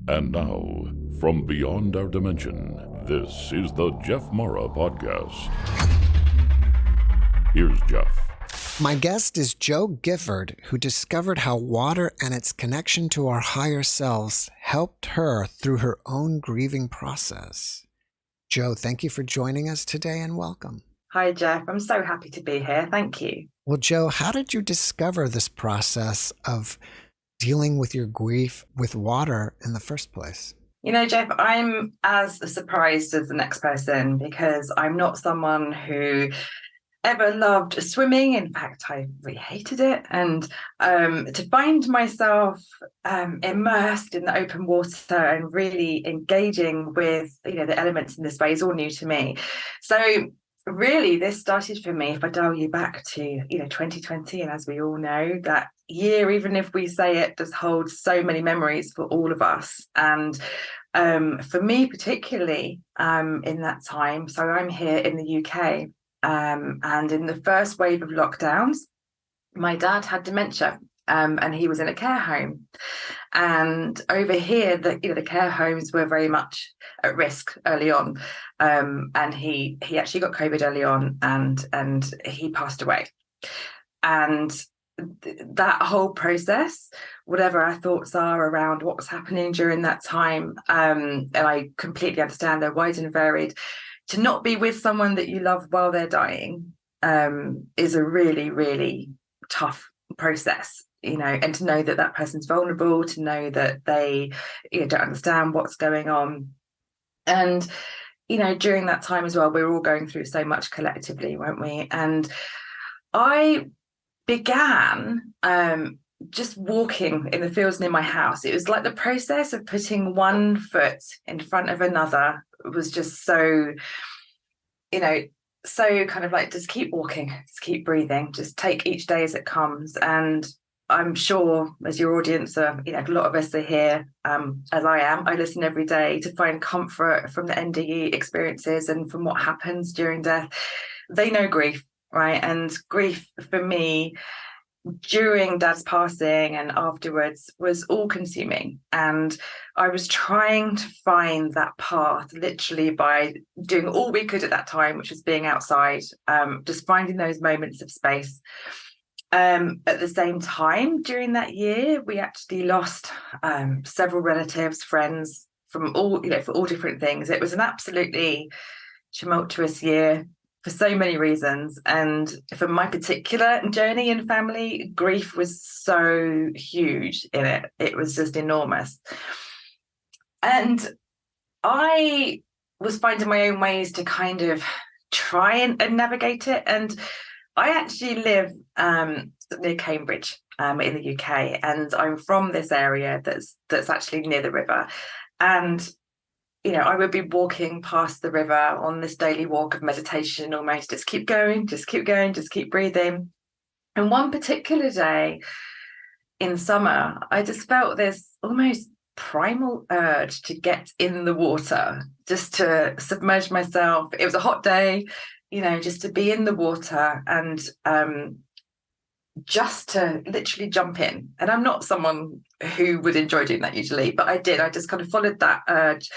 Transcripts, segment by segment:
And now, from beyond our dimension, this is the JeffMara podcast. Here's Jeff. My guest is Jo Gifford, who discovered how water and its connection to our higher selves helped her through her own grieving process. Jo, thank you for joining us today and welcome. Hi, Jeff. I'm so happy to be here. Thank you. Well, Jo, how did you discover this process of dealing with your grief with water in the first place? You know, Jeff, I'm as surprised as the next person because I'm not someone who ever loved swimming. In fact, I really hated it. And to find myself immersed in the open water and really engaging with, the elements in this way is all new to me. So really, this started for me, if I dial you back to, 2020, and as we all know, that year, even if we say it, does hold so many memories for all of us. And for me particularly in that time, so I'm here in the UK, and in the first wave of lockdowns, my dad had dementia. And he was in a care home, and over here, the care homes were very much at risk early on, and he actually got COVID early on, and he passed away. And that whole process, whatever our thoughts are around what was happening during that time, and I completely understand they're wide and varied. To not be with someone that you love while they're dying is a really, really tough process. And to know that that person's vulnerable, to know that they don't understand what's going on. And, during that time as well, we were all going through so much collectively, weren't we? And I began just walking in the fields near my house. It was like the process of putting one foot in front of another was just so, so kind of like, just keep walking, just keep breathing, just take each day as it comes. And I'm sure, as your audience are, a lot of us are here, as I am. I listen every day to find comfort from the NDE experiences and from what happens during death. They know grief, right? And grief for me during Dad's passing and afterwards was all consuming. And I was trying to find that path literally by doing all we could at that time, which was being outside, just finding those moments of space. At the same time, during that year, we actually lost several relatives, friends from all, for all different things. It was an absolutely tumultuous year for so many reasons. And for my particular journey in family, grief was so huge in it. It was just enormous. And I was finding my own ways to kind of try and navigate it. And I actually live near Cambridge in the UK, and I'm from this area that's actually near the river. And I would be walking past the river on this daily walk of meditation, almost just keep going, just keep going, just keep breathing. And one particular day in summer, I just felt this almost primal urge to get in the water, just to submerge myself. It was a hot day, just to be in the water and just to literally jump in. And I'm not someone who would enjoy doing that usually, but I did. I just kind of followed that urge,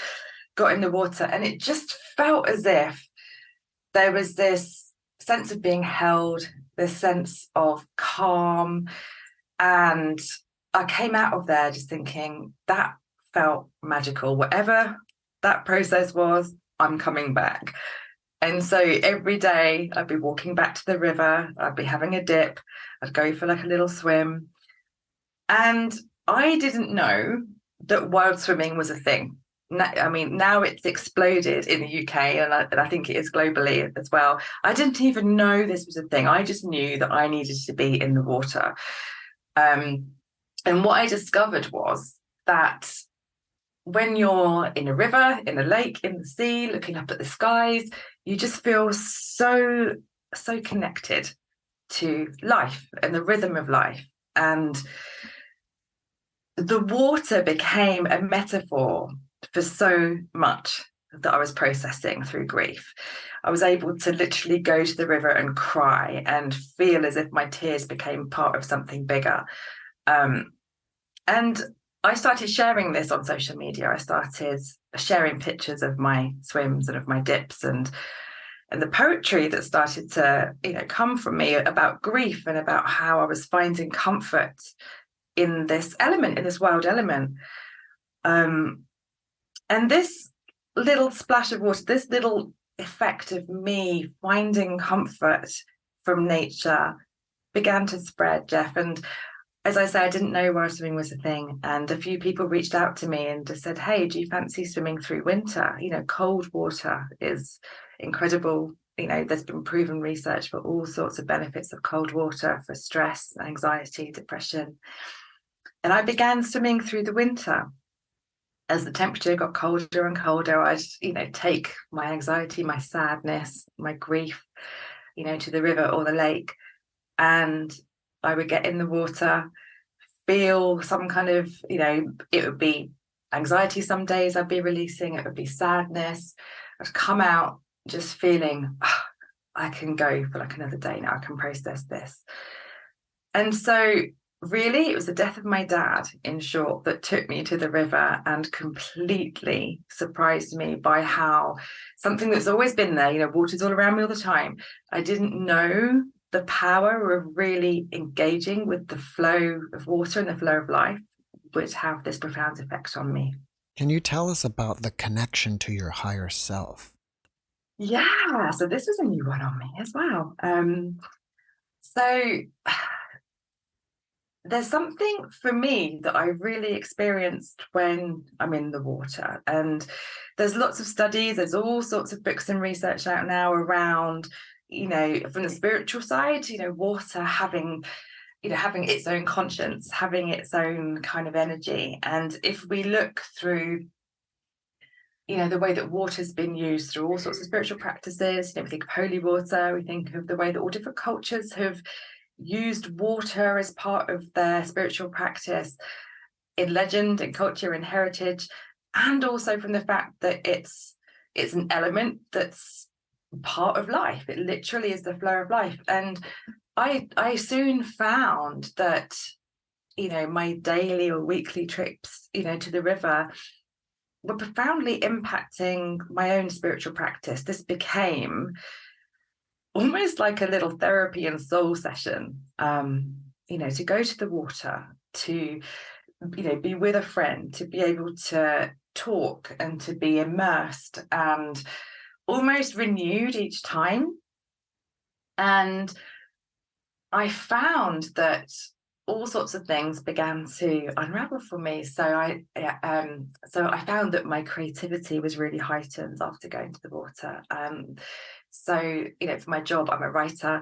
got in the water, and it just felt as if there was this sense of being held, this sense of calm. And I came out of there just thinking that felt magical. Whatever that process was, I'm coming back. And so every day I'd be walking back to the river, I'd be having a dip, I'd go for like a little swim. And I didn't know that wild swimming was a thing. Now it's exploded in the UK, and I think it is globally as well. I didn't even know this was a thing. I just knew that I needed to be in the water. And what I discovered was that when you're in a river, in a lake, in the sea, looking up at the skies, you just feel so connected to life and the rhythm of life. And the water became a metaphor for so much that I was processing through grief. I was able to literally go to the river and cry and feel as if my tears became part of something bigger. And I started sharing this on social media. I started sharing pictures of my swims and of my dips, and the poetry that started to, come from me about grief and about how I was finding comfort in this element, in this wild element. And this little splash of water, this little effect of me finding comfort from nature began to spread, Jeff. And as I say, I didn't know wild swimming was a thing. And a few people reached out to me and just said, hey, do you fancy swimming through winter? Cold water is incredible. There's been proven research for all sorts of benefits of cold water for stress, anxiety, depression. And I began swimming through the winter. As the temperature got colder and colder, I'd, take my anxiety, my sadness, my grief, to the river or the lake. And I would get in the water, feel some kind of, it would be anxiety some days I'd be releasing, it would be sadness. I'd come out just feeling, I can go for like another day now, I can process this. And so really, it was the death of my dad, in short, that took me to the river and completely surprised me by how something that's always been there, water's all around me all the time. I didn't know the power of really engaging with the flow of water and the flow of life would have this profound effect on me. Can you tell us about the connection to your higher self? Yeah, so this was a new one on me as well. So there's something for me that I really experienced when I'm in the water. And there's lots of studies, there's all sorts of books and research out now around, from the spiritual side, water having its own conscience, having its own kind of energy. And if we look through, the way that water's been used through all sorts of spiritual practices, we think of holy water, we think of the way that all different cultures have used water as part of their spiritual practice in legend, in culture, in heritage, and also from the fact that it's an element that's part of life. It literally is the flow of life. And I soon found that, my daily or weekly trips, to the river were profoundly impacting my own spiritual practice. This became almost like a little therapy and soul session, to go to the water, to, be with a friend, to be able to talk and to be immersed and almost renewed each time. And I found that all sorts of things began to unravel for me. So I found that my creativity was really heightened after going to the water. So, for my job, I'm a writer,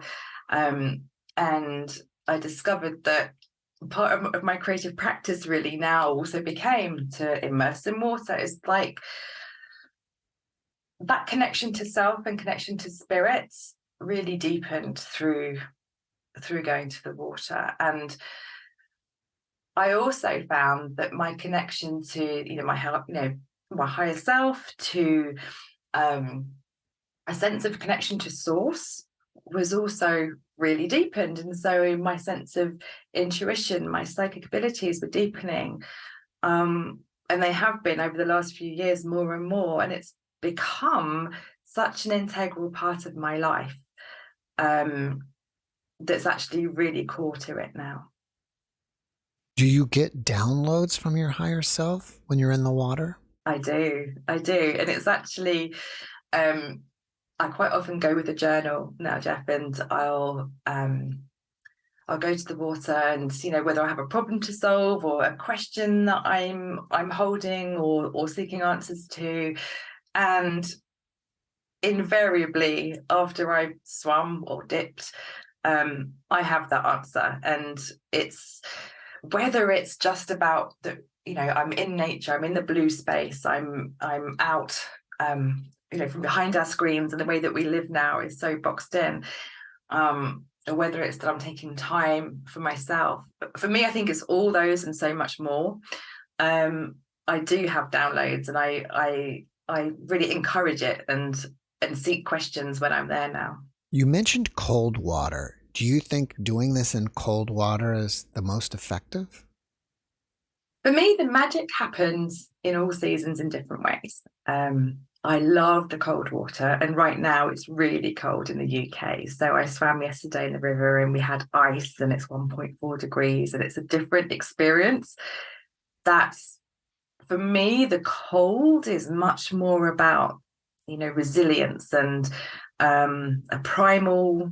and I discovered that part of my creative practice really now also became to immerse in water. It's like that connection to self and connection to spirit really deepened through going to the water. And I also found that my connection to, my higher self, to a sense of connection to source was also really deepened. And so my sense of intuition, my psychic abilities were deepening. And they have been over the last few years more and more. And it's become such an integral part of my life that's actually really core to it now. Do you get downloads from your higher self when you're in the water? I do. And it's actually, I quite often go with a journal now, Jeff, and I'll go to the water and, whether I have a problem to solve or a question that I'm holding or seeking answers to. And invariably, after I've swum or dipped, I have that answer. And it's whether it's just about the, I'm in nature, I'm in the blue space, I'm out, from behind our screens, and the way that we live now is so boxed in, or whether it's that I'm taking time for myself. But for me, I think it's all those and so much more. I do have downloads, and I really encourage it and seek questions when I'm there now. You mentioned cold water. Do you think doing this in cold water is the most effective? For me, the magic happens in all seasons in different ways. I love the cold water, and right now it's really cold in the UK. So I swam yesterday in the river and we had ice, and it's 1.4 degrees, and it's a different experience. That's, for me, the cold is much more about, resilience and a primal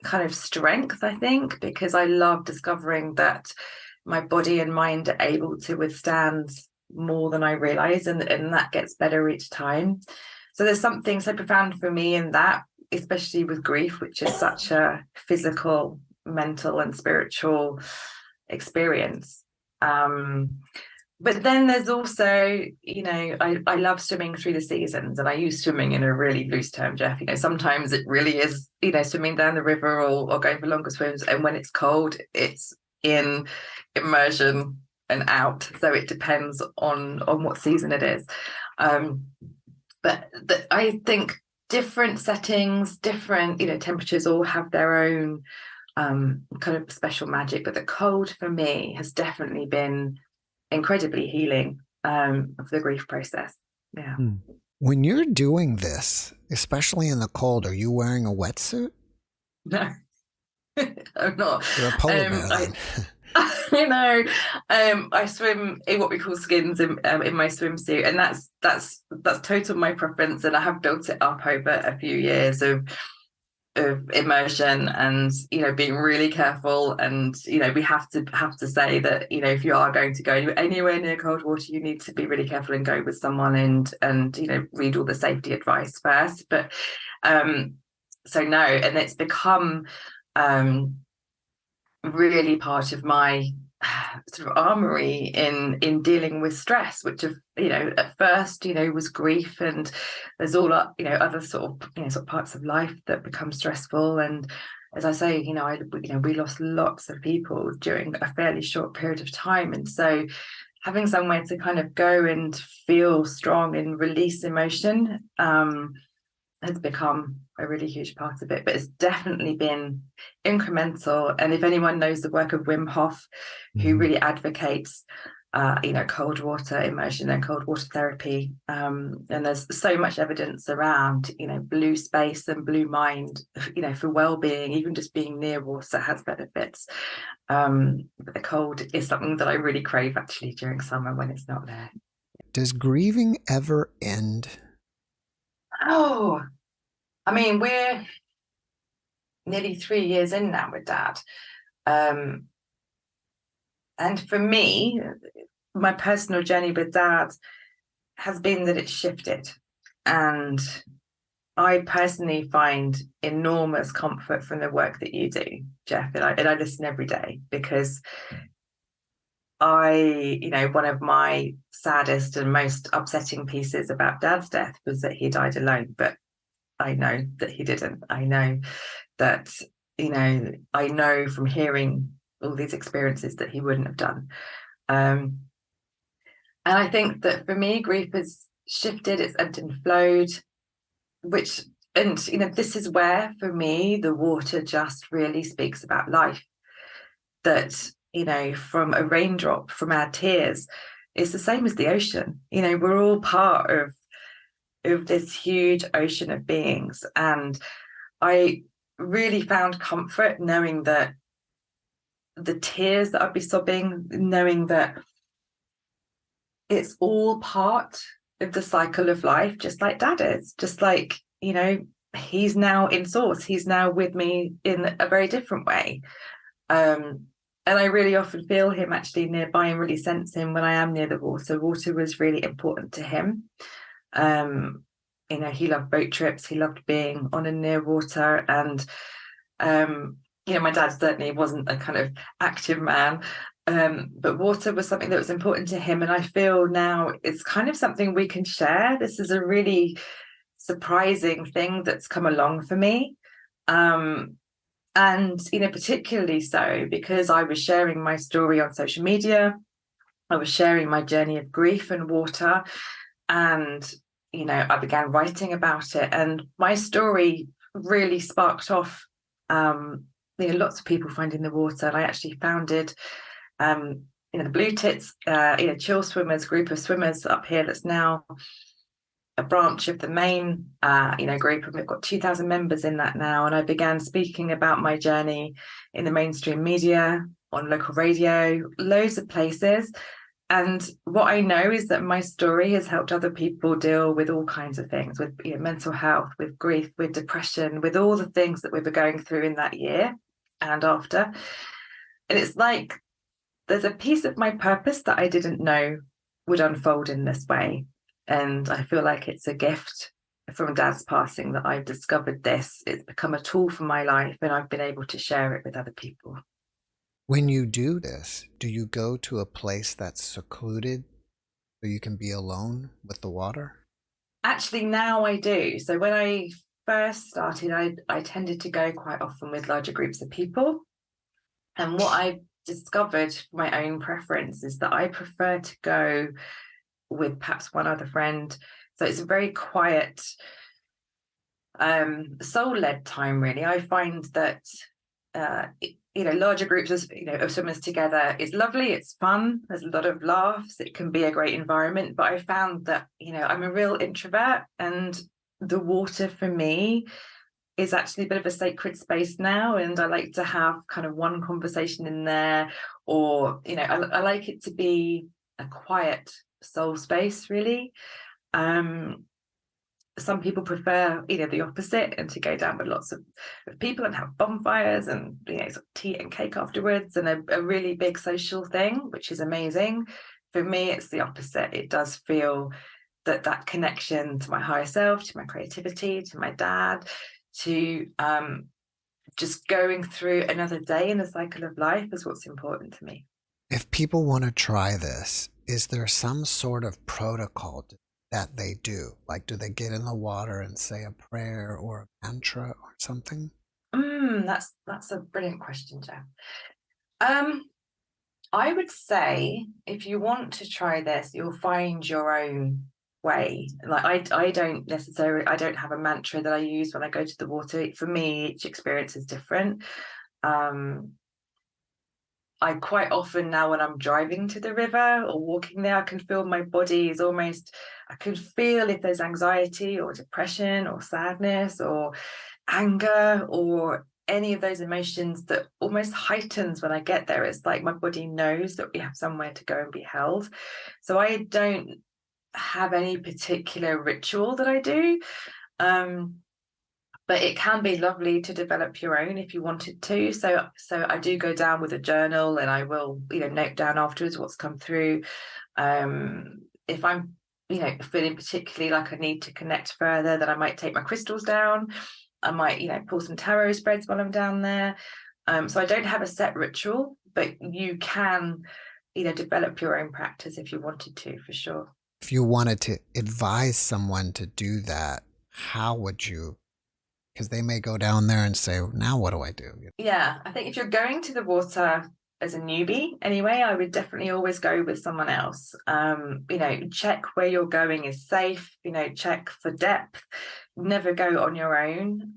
kind of strength, I think, because I love discovering that my body and mind are able to withstand more than I realize, and that gets better each time. So there's something so profound for me in that, especially with grief, which is such a physical, mental, and spiritual experience. But then there's also, I love swimming through the seasons, and I use swimming in a really loose term, Jeff. Sometimes it really is, swimming down the river or going for longer swims. And when it's cold, it's in immersion and out. So it depends on what season it is. But I think different settings, different, temperatures all have their own kind of special magic. But the cold for me has definitely been incredibly healing for the grief process. Yeah. When you're doing this, especially in the cold, are you wearing a wetsuit? No, I'm not. You're a polar bear. I know. I swim in what we call skins in my swimsuit, and that's total my preference. And I have built it up over a few years of immersion, and being really careful. And we have to say that if you are going to go anywhere near cold water, you need to be really careful and go with someone and read all the safety advice first. But so no, and it's become really part of my sort of armory in dealing with stress, which at first was grief, and there's all other sort of parts of life that become stressful. And as I say, we lost lots of people during a fairly short period of time, and so having somewhere to kind of go and feel strong and release emotion has become a really huge part of it. But it's definitely been incremental. And if anyone knows the work of Wim Hof, who really advocates cold water immersion and cold water therapy, and there's so much evidence around blue space and blue mind for well-being. Even just being near water has benefits, but the cold is something that I really crave actually during summer when it's not there. Does grieving ever end? Oh, I mean, we're nearly 3 years in now with Dad. And for me, my personal journey with Dad has been that it's shifted. And I personally find enormous comfort from the work that you do, Jeff. And I listen every day, because one of my saddest and most upsetting pieces about Dad's death was that he died alone. But I know that he didn't. I know that, I know from hearing all these experiences that he wouldn't have done. And I think that for me, grief has shifted, it's ebbed and flowed, this is where, for me, the water just really speaks about life. That, from a raindrop, from our tears, it's the same as the ocean. We're all part of this huge ocean of beings. And I really found comfort knowing that the tears that I'd be sobbing, knowing that it's all part of the cycle of life, just like Dad is, just like, he's now in source, he's now with me in a very different way. And I really often feel him actually nearby and really sense him when I am near the water. Water was really important to him. He loved boat trips, he loved being on and near water. And my dad certainly wasn't a kind of active man, but water was something that was important to him. And I feel now it's kind of something we can share. This is a really surprising thing that's come along for me, and particularly so because I was sharing my story on social media. I was sharing my journey of grief and water, and I began writing about it, and my story really sparked off lots of people finding the water. And I actually founded the Blue Tits, chill swimmers, group of swimmers up here that's now a branch of the main, group, and we've got 2,000 members in that now. And I began speaking about my journey in the mainstream media, on local radio, loads of places. And what I know is that my story has helped other people deal with all kinds of things, with mental health, with grief, with depression, with all the things that we were going through in that year and after. And it's like there's a piece of my purpose that I didn't know would unfold in this way. And I feel like it's a gift from Dad's passing that I've discovered this. It's become a tool for my life, and I've been able to share it with other people. When you do this, do you go to a place that's secluded so you can be alone with the water? Actually, now I do. So when I first started, I tended to go quite often with larger groups of people. And what I discovered, my own preference, is that I prefer to go with perhaps one other friend. So it's a very quiet, soul-led time, really. I find that larger groups of swimmers together is lovely, it's fun, there's a lot of laughs, it can be a great environment. But I found that I'm a real introvert, and the water for me is actually a bit of a sacred space now, and I like to have kind of one conversation in there, or I like it to be a quiet soul space, really. Some people prefer the opposite, and to go down with lots of people and have bonfires and tea and cake afterwards, and a really big social thing, which is amazing. For me, it's the opposite. It does feel that connection to my higher self, to my creativity, to my dad, to just going through another day in the cycle of life is what's important to me. If people want to try this, is there some sort of protocol that they do? Like, do they get in the water and say a prayer or a mantra or something? That's a brilliant question, Jeff. I would say if you want to try this, you'll find your own way. Like I don't have a mantra that I use when I go to the water. For me, each experience is different. I quite often now, when I'm driving to the river or walking there, I can feel my body is almost, I can feel if there's anxiety or depression or sadness or anger or any of those emotions that almost heightens when I get there. It's like my body knows that we have somewhere to go and be held. So I don't have any particular ritual that I do. But it can be lovely to develop your own if you wanted to. So I do go down with a journal, and I will, note down afterwards what's come through. If I'm, feeling particularly like I need to connect further, then I might take my crystals down. I might, pull some tarot spreads while I'm down there. So I don't have a set ritual, but you can, develop your own practice if you wanted to, for sure. If you wanted to advise someone to do that, how would you? Because they may go down there and say, now what do I do? Yeah, I think if you're going to the water as a newbie anyway, I would definitely always go with someone else. Check where you're going is safe, check for depth. Never go on your own,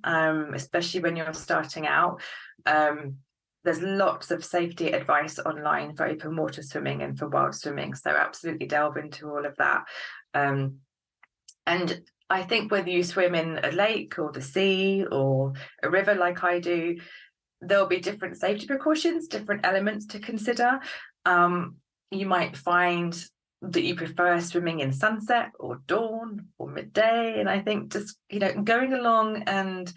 especially when you're starting out. There's lots of safety advice online for open water swimming and for wild swimming. So absolutely delve into all of that. And I think whether you swim in a lake or the sea or a river like I do, there'll be different safety precautions, different elements to consider. You might find that you prefer swimming in sunset or dawn or midday. And I think just, going along, and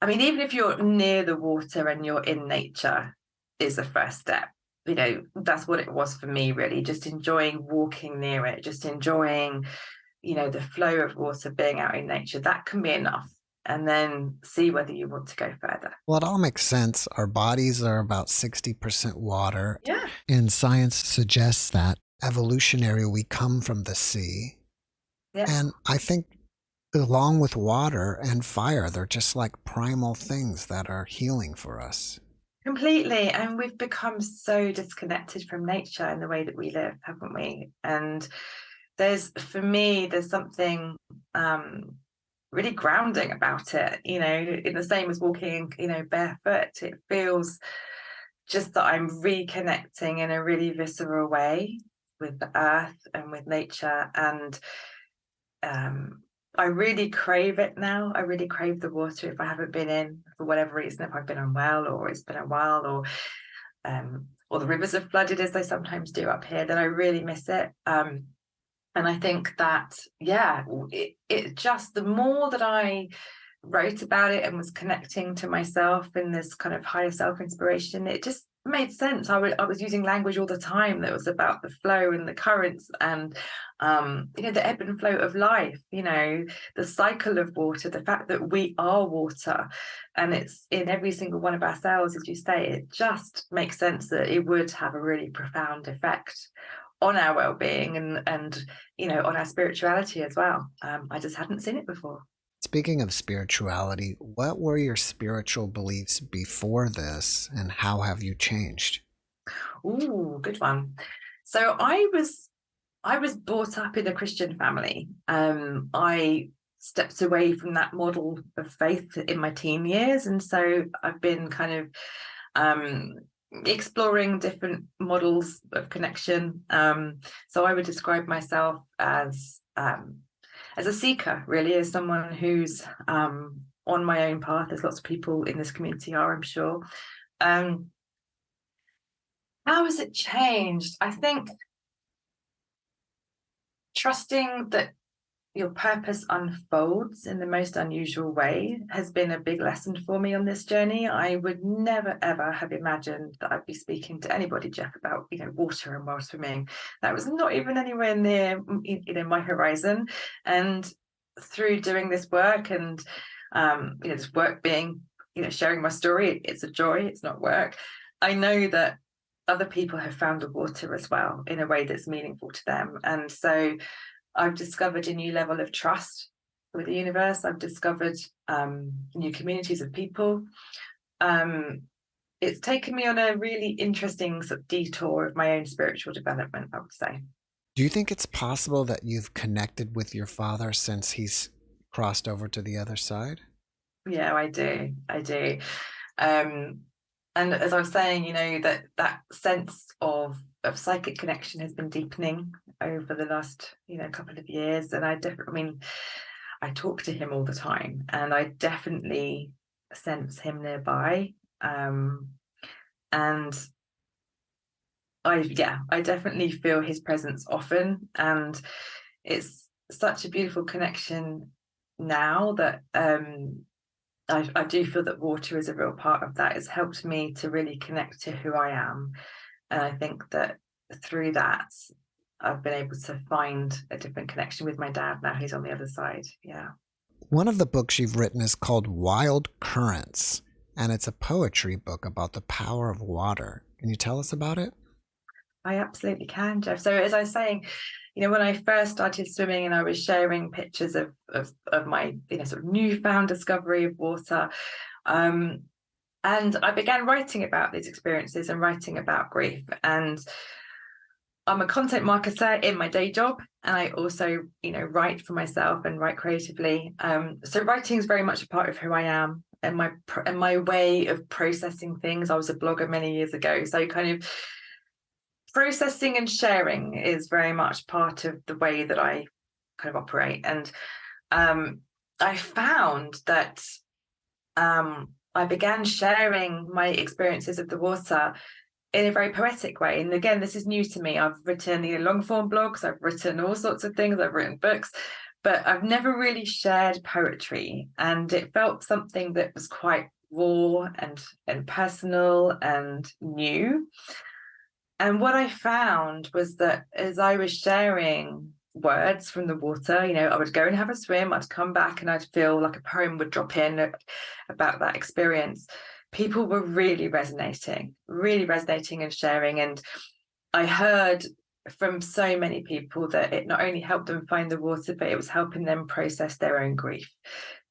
I mean, even if you're near the water and you're in nature is the first step. That's what it was for me, really, just enjoying walking near it, just enjoying the flow of water, being out in nature. That can be enough, and then see whether you want to go further. Well, it all makes sense. Our bodies are about 60% water. Yeah. And science suggests that evolutionary, we come from the sea. Yeah. And I think along with water and fire, they're just like primal things that are healing for us. Completely. And we've become so disconnected from nature in the way that we live, haven't we? And for me, there's something really grounding about it, in the same as walking, barefoot. It feels just that I'm reconnecting in a really visceral way with the earth and with nature. And I really crave it now. I really crave the water if I haven't been in for whatever reason, if I've been unwell or it's been a while, or the rivers have flooded as they sometimes do up here, then I really miss it. And I think that, yeah, it just, the more that I wrote about it and was connecting to myself in this kind of higher self inspiration, it just made sense. I was using language all the time that was about the flow and the currents and the ebb and flow of life, the cycle of water, the fact that we are water and it's in every single one of our cells, as you say. It just makes sense that it would have a really profound effect on our well-being and on our spirituality as well. I just hadn't seen it before. Speaking of spirituality, what were your spiritual beliefs before this, and how have you changed? Ooh, good one. So I was brought up in a Christian family. I stepped away from that model of faith in my teen years, and so I've been kind of exploring different models of connection. So I would describe myself as a seeker, really, as someone who's on my own path, as lots of people in this community are, I'm sure. How has it changed? I think trusting that your purpose unfolds in the most unusual way has been a big lesson for me on this journey. I would never, ever have imagined that I'd be speaking to anybody, Jeff, about, water and wild swimming. That was not even anywhere near, my horizon. And through doing this work and, this work being, sharing my story, it's a joy, it's not work. I know that other people have found the water as well in a way that's meaningful to them. And so I've discovered a new level of trust with the universe. I've discovered new communities of people. It's taken me on a really interesting sort of detour of my own spiritual development, I would say. Do you think it's possible that you've connected with your father since he's crossed over to the other side? Yeah, I do. And as I was saying, that sense of psychic connection has been deepening over the last, couple of years. And I talk to him all the time, and I definitely sense him nearby. And I definitely feel his presence often. And it's such a beautiful connection now that I do feel that water is a real part of that. It's helped me to really connect to who I am. And I think that through that, I've been able to find a different connection with my dad now he's on the other side. Yeah. One of the books you've written is called Wild Currents, and it's a poetry book about the power of water. Can you tell us about it? I absolutely can, Jeff. So as I was saying, when I first started swimming and I was sharing pictures of my, sort of newfound discovery of water, and I began writing about these experiences and writing about grief. And I'm a content marketer in my day job, and I also, write for myself and write creatively. So writing is very much a part of who I am and my way of processing things. I was a blogger many years ago, so kind of processing and sharing is very much part of the way that I kind of operate. And I found that I began sharing my experiences of the water in a very poetic way. And again, this is new to me. I've written long form blogs, I've written all sorts of things, I've written books, but I've never really shared poetry. And it felt something that was quite raw and personal and new. And what I found was that as I was sharing words from the water, I would go and have a swim, I'd come back and I'd feel like a poem would drop in about that experience. People were really resonating and sharing. And I heard from so many people that it not only helped them find the water, but it was helping them process their own grief.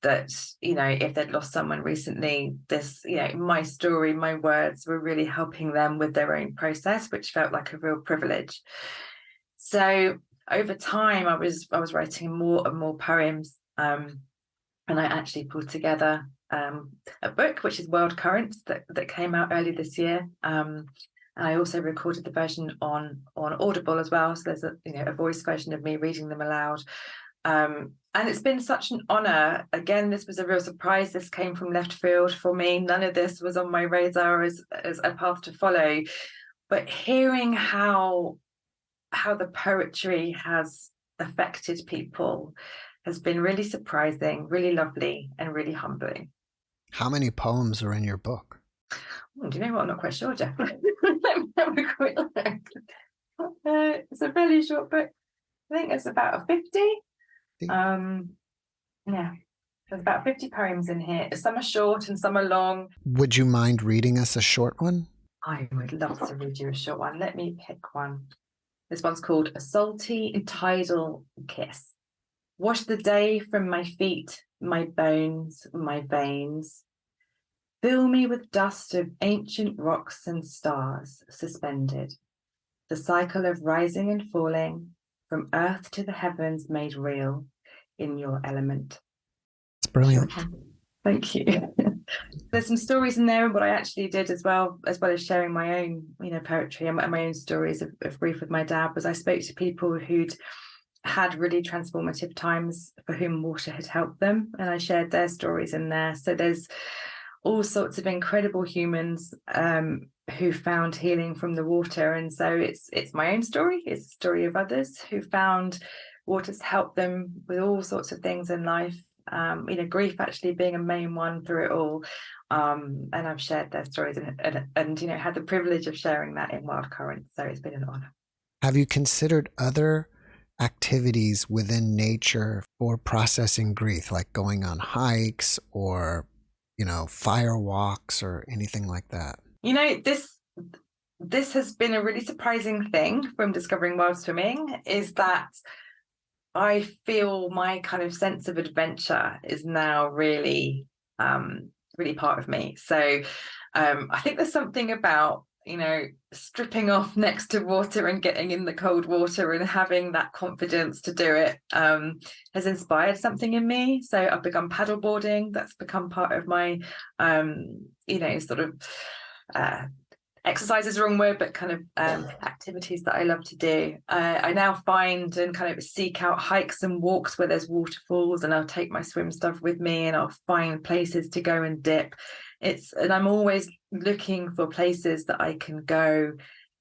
That, if they'd lost someone recently, this, my story, my words were really helping them with their own process, which felt like a real privilege. So over time, I was writing more and more poems. And I actually pulled together a book, which is World Currents, that came out early this year. And I also recorded the version on Audible as well. So there's a voice version of me reading them aloud. And it's been such an honor. Again, this was a real surprise. This came from left field for me. None of this was on my radar as a path to follow. But hearing how the poetry has affected people has been really surprising, really lovely, and really humbling. How many poems are in your book? Do you know what? I'm not quite sure, Jeff. Let me have a quick look. It's a fairly short book. I think it's about 50. Yeah, there's about 50 poems in here. Some are short and some are long. Would you mind reading us a short one? I would love to read you a short one. Let me pick one. This one's called A Salty Tidal Kiss. Wash the day from my feet, my bones, my veins. Fill me with dust of ancient rocks and stars suspended. The cycle of rising and falling from earth to the heavens made real in your element. It's brilliant. Thank you. There's some stories in there and what I actually did as well as sharing my own, poetry and my own stories of grief with my dad, was I spoke to people who'd had really transformative times for whom water had helped them, and I shared their stories in there. So there's all sorts of incredible humans who found healing from the water, and so it's my own story. It's the story of others who found water's helped them with all sorts of things in life. Grief actually being a main one through it all. And I've shared their stories and had the privilege of sharing that in Wild Currents. So it's been an honor. Have you considered other activities within nature for processing grief, like going on hikes or, fire walks or anything like that? This has been a really surprising thing from discovering wild swimming, is that I feel my kind of sense of adventure is now really, really part of me. So I think there's something about, stripping off next to water and getting in the cold water and having that confidence to do it has inspired something in me. So I've begun paddleboarding. That's become part of my, exercise is the wrong word, but kind of activities that I love to do. I now find and kind of seek out hikes and walks where there's waterfalls, and I'll take my swim stuff with me and I'll find places to go and dip. And I'm always looking for places that I can go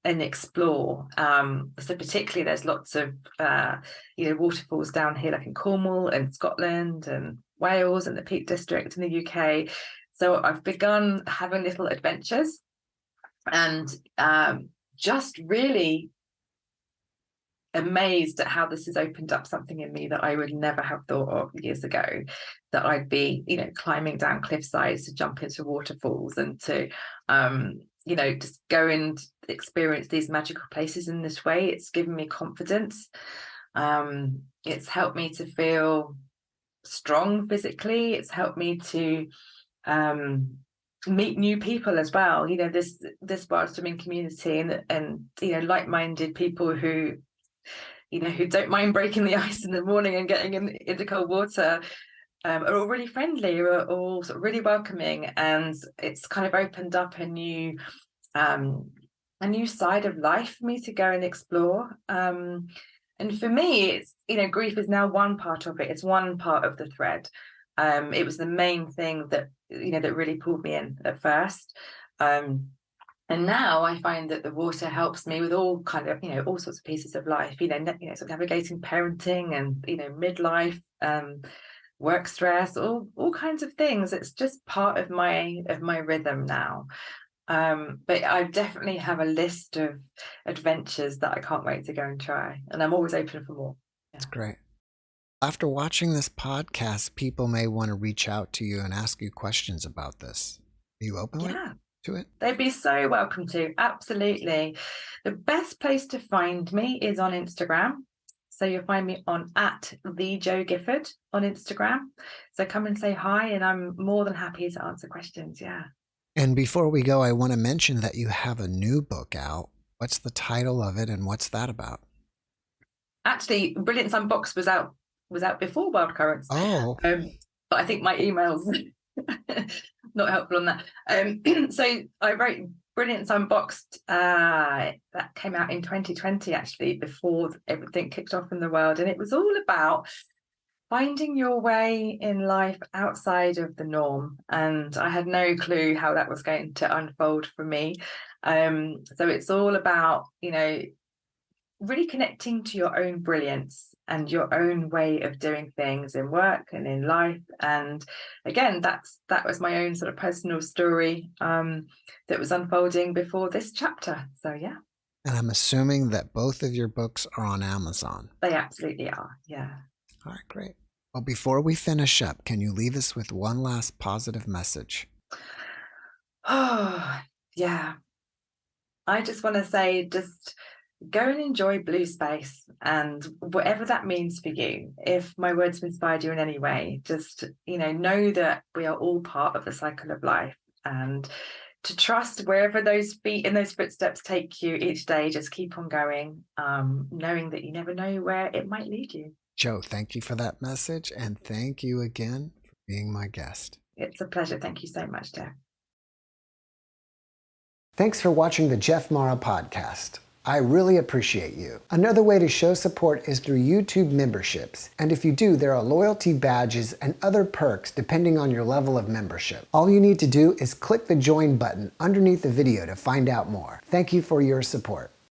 and explore. So particularly there's lots of waterfalls down here, like in Cornwall and Scotland and Wales and the Peak District in the UK. So I've begun having little adventures, and just really amazed at how this has opened up something in me that I would never have thought of years ago, that I'd be climbing down cliff sides to jump into waterfalls and to just go and experience these magical places in this way. It's given me confidence. It's helped me to feel strong physically. It's helped me to meet new people as well. This wild swimming community and like-minded people who don't mind breaking the ice in the morning and getting into cold water, are all really friendly, are all sort of really welcoming, and it's kind of opened up a new side of life for me to go and explore. And for me, it's grief is now one part of it. It's one part of the thread. It was the main thing that that really pulled me in at first. And now I find that the water helps me with all kind of, all sorts of pieces of life, sort of navigating parenting and, midlife, work stress, all kinds of things. It's just part of my rhythm now. But I definitely have a list of adventures that I can't wait to go and try. And I'm always open for more. Yeah. That's great. After watching this podcast, people may want to reach out to you and ask you questions about this. Are you open to it? They'd be so welcome to. Absolutely. The best place to find me is on Instagram. So you'll find me on @Jo Gifford on Instagram. So come and say hi, and I'm more than happy to answer questions. Yeah. And before we go, I want to mention that you have a new book out. What's the title of it, and what's that about? Actually, Brilliance Unboxed was out before Wild Currents. Oh. But I think my emails Not helpful on that. So I wrote Brilliance Unboxed. That came out in 2020, actually, before everything kicked off in the world. And it was all about finding your way in life outside of the norm. And I had no clue how that was going to unfold for me. So it's all about, really connecting to your own brilliance and your own way of doing things in work and in life. And again, that was my own sort of personal story that was unfolding before this chapter. So yeah. And I'm assuming that both of your books are on Amazon. They absolutely are. Yeah. All right, great. Well, before we finish up, can you leave us with one last positive message? Oh, yeah. I just want to say, just go and enjoy blue space, and whatever that means for you. If my words have inspired you in any way, just know that we are all part of the cycle of life, and to trust wherever those feet and those footsteps take you each day. Just keep on going, knowing that you never know where it might lead you. Jo, thank you for that message, and thank you again for being my guest. It's a pleasure. Thank you so much, Jeff. Thanks for watching the JeffMara podcast. I really appreciate you. Another way to show support is through YouTube memberships. And if you do, there are loyalty badges and other perks depending on your level of membership. All you need to do is click the join button underneath the video to find out more. Thank you for your support.